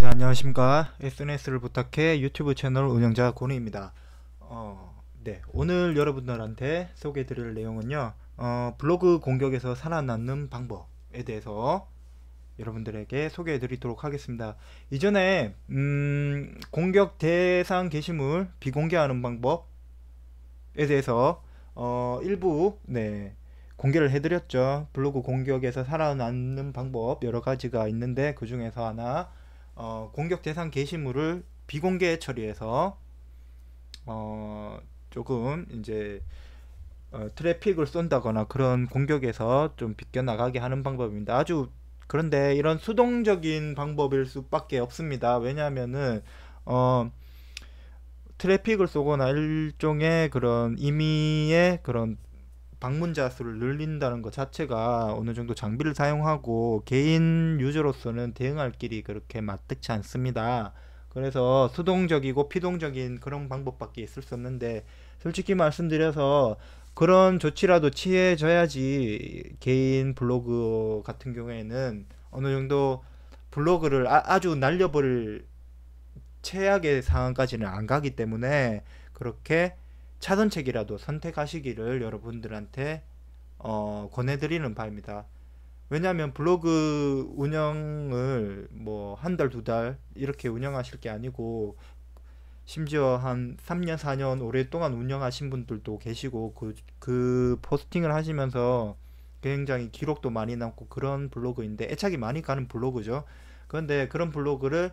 네, 안녕하십니까. SNS를 부탁해 유튜브 채널 운영자 고니입니다. 네, 오늘 여러분들한테 소개해 드릴 내용은요, 블로그 공격에서 살아남는 방법에 대해서 여러분들에게 소개해 드리도록 하겠습니다. 이전에 공격 대상 게시물 비공개하는 방법에 대해서 일부 공개를 해드렸죠. 블로그 공격에서 살아남는 방법 여러 가지가 있는데 그 중에서 하나, 공격 대상 게시물을 비공개 처리해서 조금 이제 트래픽을 쏜다거나 그런 공격에서 좀 비껴나가게 하는 방법입니다. 그런데 이런 수동적인 방법일 수밖에 없습니다. 왜냐하면은 트래픽을 쏘거나 일종의 그런 임의의 그런 방문자 수를 늘린다는 것 자체가 어느 정도 장비를 사용하고 개인 유저로서는 대응할 길이 그렇게 마뜩치 않습니다. 그래서 수동적이고 피동적인 그런 방법밖에 있을 수 없는데, 솔직히 말씀드려서 그런 조치라도 취해져야지 개인 블로그 같은 경우에는 어느 정도 블로그를 아주 날려버릴 최악의 상황까지는 안 가기 때문에 그렇게 차선책이라도 선택하시기를 여러분들한테 권해드리는 바입니다. 왜냐하면 블로그 운영을 뭐 한 달, 두 달 이렇게 운영하실 게 아니고, 심지어 한 3년, 4년 오랫동안 운영하신 분들도 계시고, 그 포스팅을 하시면서 굉장히 기록도 많이 남고 그런 블로그인데, 애착이 많이 가는 블로그죠. 그런데 그런 블로그를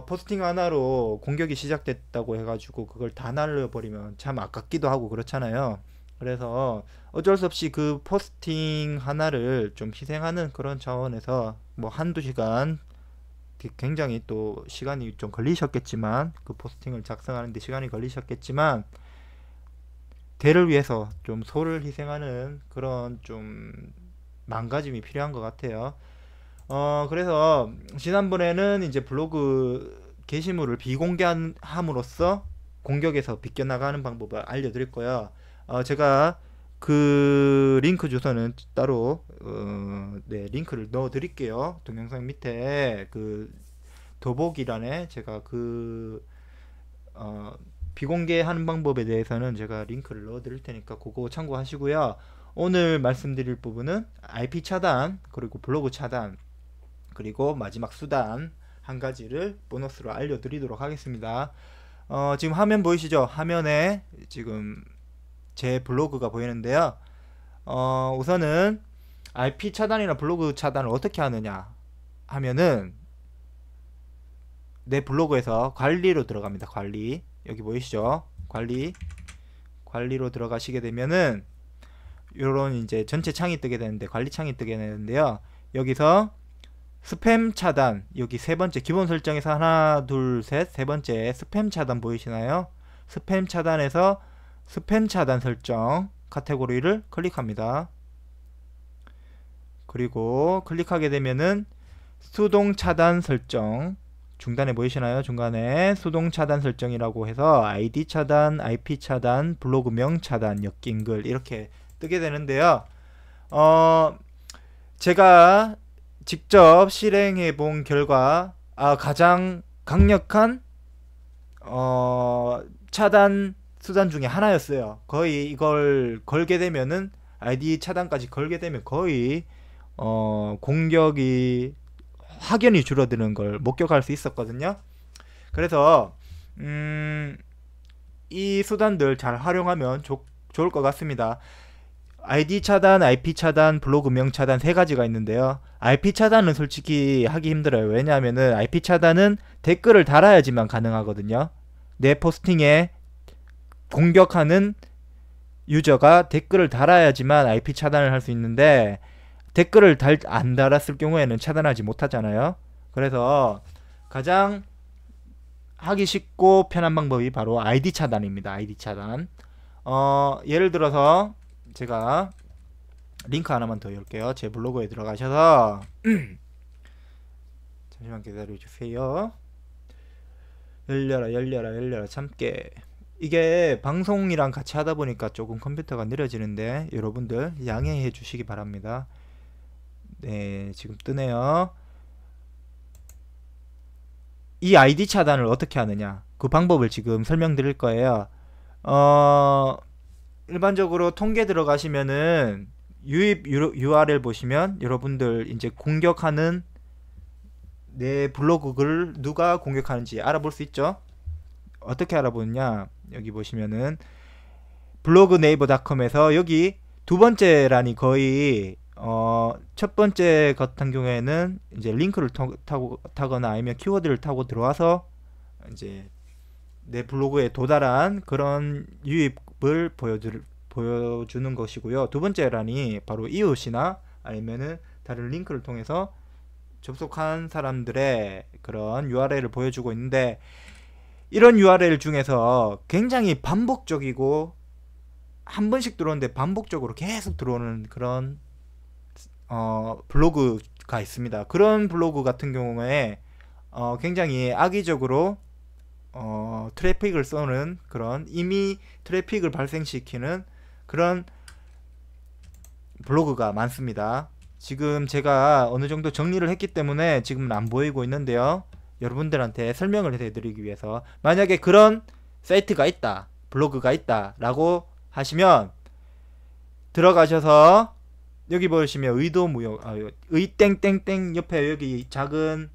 포스팅 하나로 공격이 시작됐다고 해가지고 그걸 다 날려버리면 참 아깝기도 하고 그렇잖아요. 그래서 어쩔 수 없이 그 포스팅 하나를 좀 희생하는 그런 차원에서 뭐 한두 시간, 굉장히 또 시간이 좀 걸리셨겠지만, 그 포스팅을 작성하는데 시간이 걸리셨겠지만, 대를 위해서 좀 소를 희생하는 그런 좀 망가짐이 필요한 것 같아요. 그래서 지난번에는 이제 블로그 게시물을 비공개함으로써 공격에서 비껴나가는 방법을 알려드릴 거예요. 제가 그 링크 주소는 따로 링크를 넣어 드릴게요. 동영상 밑에 그 더보기란에 제가 비공개하는 방법에 대해서는 제가 링크를 넣어 드릴 테니까 그거 참고하시고요. 오늘 말씀드릴 부분은 IP 차단, 그리고 블로그 차단, 그리고 마지막 수단 한 가지를 보너스로 알려드리도록 하겠습니다. 지금 화면 보이시죠? 화면에 지금 제 블로그가 보이는데요. 우선은 IP 차단이나 블로그 차단을 어떻게 하느냐 하면은, 내 블로그에서 관리로 들어갑니다. 관리, 여기 보이시죠? 관리로 들어가시게 되면은 요런 이제 전체 창이 뜨게 되는데, 관리 창이 뜨게 되는데요. 여기서 스팸 차단, 여기 세 번째 기본 설정에서 하나, 둘, 셋, 세 번째 스팸 차단 보이시나요? 스팸 차단에서 스팸 차단 설정 카테고리를 클릭합니다. 그리고 클릭하게 되면은 수동 차단 설정, 중간에 보이시나요? 중간에 수동 차단 설정이라고 해서 ID 차단, IP 차단, 블로그명 차단, 엮인 글 이렇게 뜨게 되는데요. 제가 직접 실행해 본 결과 가장 강력한 차단 수단 중에 하나였어요. 거의 이걸 걸게 되면은, ID 차단까지 걸게 되면 거의 공격이 확연히 줄어드는 걸 목격할 수 있었거든요. 그래서 이 수단들 잘 활용하면 좋을 것 같습니다. ID 차단, IP 차단, 블로그명 차단 세 가지가 있는데요. IP 차단은 솔직히 하기 힘들어요. 왜냐하면은 IP 차단은 댓글을 달아야지만 가능하거든요. 내 포스팅에 공격하는 유저가 댓글을 달아야지만 IP 차단을 할 수 있는데, 댓글을 안 달았을 경우에는 차단하지 못하잖아요. 그래서 가장 하기 쉽고 편한 방법이 바로 ID 차단입니다. ID 차단. 예를 들어서 제가 링크 하나만 더 열게요. 제 블로그에 들어가셔서 잠시만 기다려주세요. 열려라 참깨. 이게 방송이랑 같이 하다 보니까 조금 컴퓨터가 느려지는데 여러분들 양해해 주시기 바랍니다. 네, 지금 뜨네요. 이 아이디 차단을 어떻게 하느냐, 그 방법을 지금 설명드릴 거예요. 어, 일반적으로 통계 들어가시면은 유입 URL 보시면 여러분들 이제 공격하는 내 블로그를 누가 공격하는지 알아볼 수 있죠. 어떻게 알아보느냐, 여기 보시면은 블로그 네이버닷컴에서 여기 두 번째 란이 거의 첫 번째 같은 경우에는 이제 링크를 타거나 아니면 키워드를 타고 들어와서 이제 내 블로그에 도달한 그런 유입을 보여주는 것이고요. 두 번째 란이 바로 이웃이나 아니면은 다른 링크를 통해서 접속한 사람들의 그런 URL을 보여주고 있는데, 이런 URL 중에서 굉장히 반복적이고 한 번씩 들어오는데 반복적으로 계속 들어오는 그런 블로그가 있습니다. 그런 블로그 같은 경우에 굉장히 악의적으로 트래픽을 쏘는, 그런 이미 트래픽을 발생시키는 그런 블로그가 많습니다. 지금 제가 어느 정도 정리를 했기 때문에 지금은 안 보이고 있는데요. 여러분들한테 설명을 해드리기 위해서, 만약에 그런 사이트가 있다, 블로그가 있다 라고 하시면 들어가셔서 여기 보시면 의도무효, 의땡땡땡 옆에 여기 작은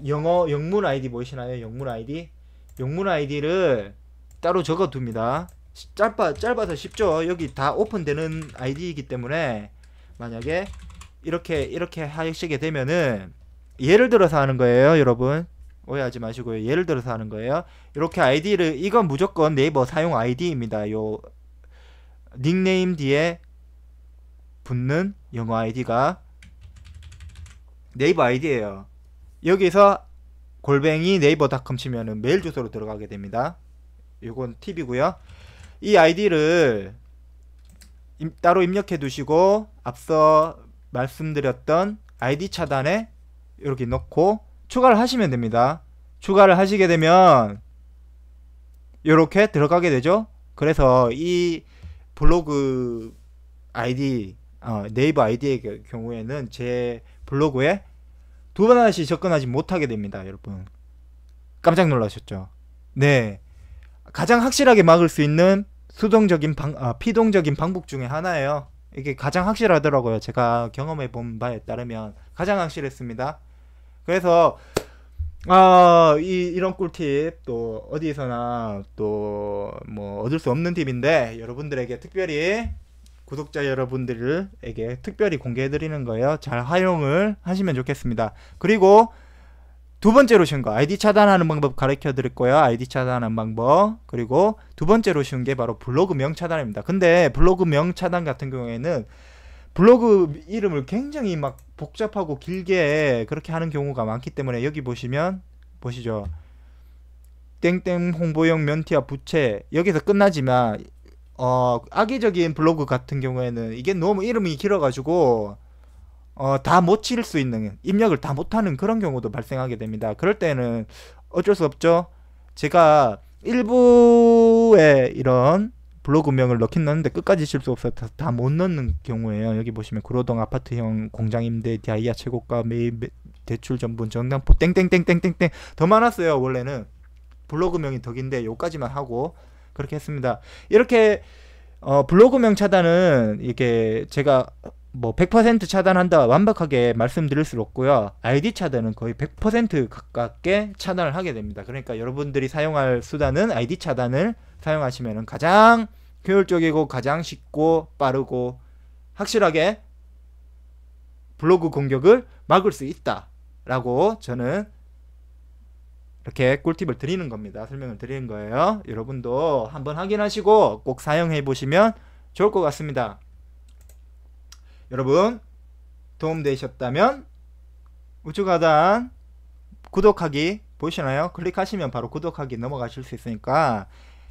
영어 영문 아이디 보이시나요? 영문 아이디, 영문 아이디를 따로 적어 둡니다. 짧아서 쉽죠. 여기 다 오픈되는 아이디이기 때문에 만약에 이렇게 하시게 되면은, 예를 들어서 하는 거예요, 여러분. 오해하지 마시고요. 예를 들어서 하는 거예요. 이렇게 아이디를, 이건 무조건 네이버 사용 아이디입니다. 요 닉네임 뒤에 붙는 영어 아이디가 네이버 아이디예요. 여기서 골뱅이 네이버닷컴 치면은 메일 주소로 들어가게 됩니다. 요건 팁이고요. 이 아이디를 따로 입력해 두시고 앞서 말씀드렸던 아이디 차단에 이렇게 넣고 추가를 하시면 됩니다. 추가를 하시게 되면 이렇게 들어가게 되죠. 그래서 이 블로그 아이디, 네이버 아이디의 경우에는 제 블로그에 두 번 다시 접근하지 못하게 됩니다. 여러분 깜짝 놀라셨죠? 네, 가장 확실하게 막을 수 있는 수동적인 피동적인 방법 중에 하나예요. 이게 가장 확실하더라고요. 제가 경험해 본 바에 따르면 가장 확실했습니다. 그래서 이런 꿀팁 또 어디서나 또 뭐 얻을 수 없는 팁인데, 여러분들에게 특별히, 구독자 여러분들에게 특별히 공개해 드리는 거예요. 잘 활용을 하시면 좋겠습니다. 그리고 두 번째로 쉬운 거, 아이디 차단하는 방법 가르쳐 드릴 거예요. 아이디 차단하는 방법. 그리고 두 번째로 쉬운 게 바로 블로그명 차단입니다. 근데 블로그명 차단 같은 경우에는 블로그 이름을 굉장히 막 복잡하고 길게 그렇게 하는 경우가 많기 때문에, 여기 보시면 보시죠. 땡땡 홍보용 면티와 부채, 여기서 끝나지만 악의적인 블로그 같은 경우에는 이게 너무 이름이 길어가지고 다 못 칠 수 있는, 입력을 다 못하는 그런 경우도 발생하게 됩니다. 그럴 때는 어쩔 수 없죠. 제가 일부에 이런 블로그명을 넣긴 넣는데 끝까지 칠 수 없어서 다 못 넣는 경우에요. 여기 보시면 구로동 아파트형 공장 임대 다이아 최고가 매입 대출 전분 정당포 땡땡땡땡땡땡 더 많았어요. 원래는 블로그명이 덕인데 요까지만 하고 그렇게 했습니다. 이렇게 블로그명 차단은 이게 제가 뭐 100% 차단한다 완벽하게 말씀드릴 수 없고요. 아이디 차단은 거의 100% 가깝게 차단을 하게 됩니다. 그러니까 여러분들이 사용할 수단은 아이디 차단을 사용하시면 가장 효율적이고 가장 쉽고 빠르고 확실하게 블로그 공격을 막을 수 있다 라고 저는 이렇게 꿀팁을 드리는 겁니다. 설명을 드리는 거예요. 여러분도 한번 확인하시고 꼭 사용해 보시면 좋을 것 같습니다. 여러분 도움되셨다면 우측 하단 구독하기 보이시나요? 클릭하시면 바로 구독하기 넘어가실 수 있으니까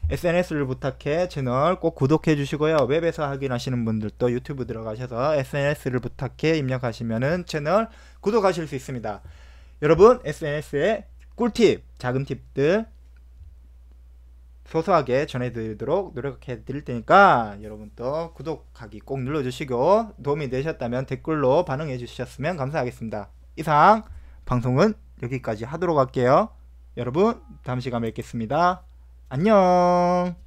SNS를 부탁해 채널 꼭 구독해 주시고요. 웹에서 확인하시는 분들도 유튜브 들어가셔서 SNS를 부탁해 입력하시면은 채널 구독하실 수 있습니다. 여러분 SNS에 꿀팁, 작은 팁들 소소하게 전해드리도록 노력해 드릴 테니까 여러분도 구독하기 꼭 눌러주시고 도움이 되셨다면 댓글로 반응해 주셨으면 감사하겠습니다. 이상 방송은 여기까지 하도록 할게요. 여러분 다음 시간에 뵙겠습니다. 안녕.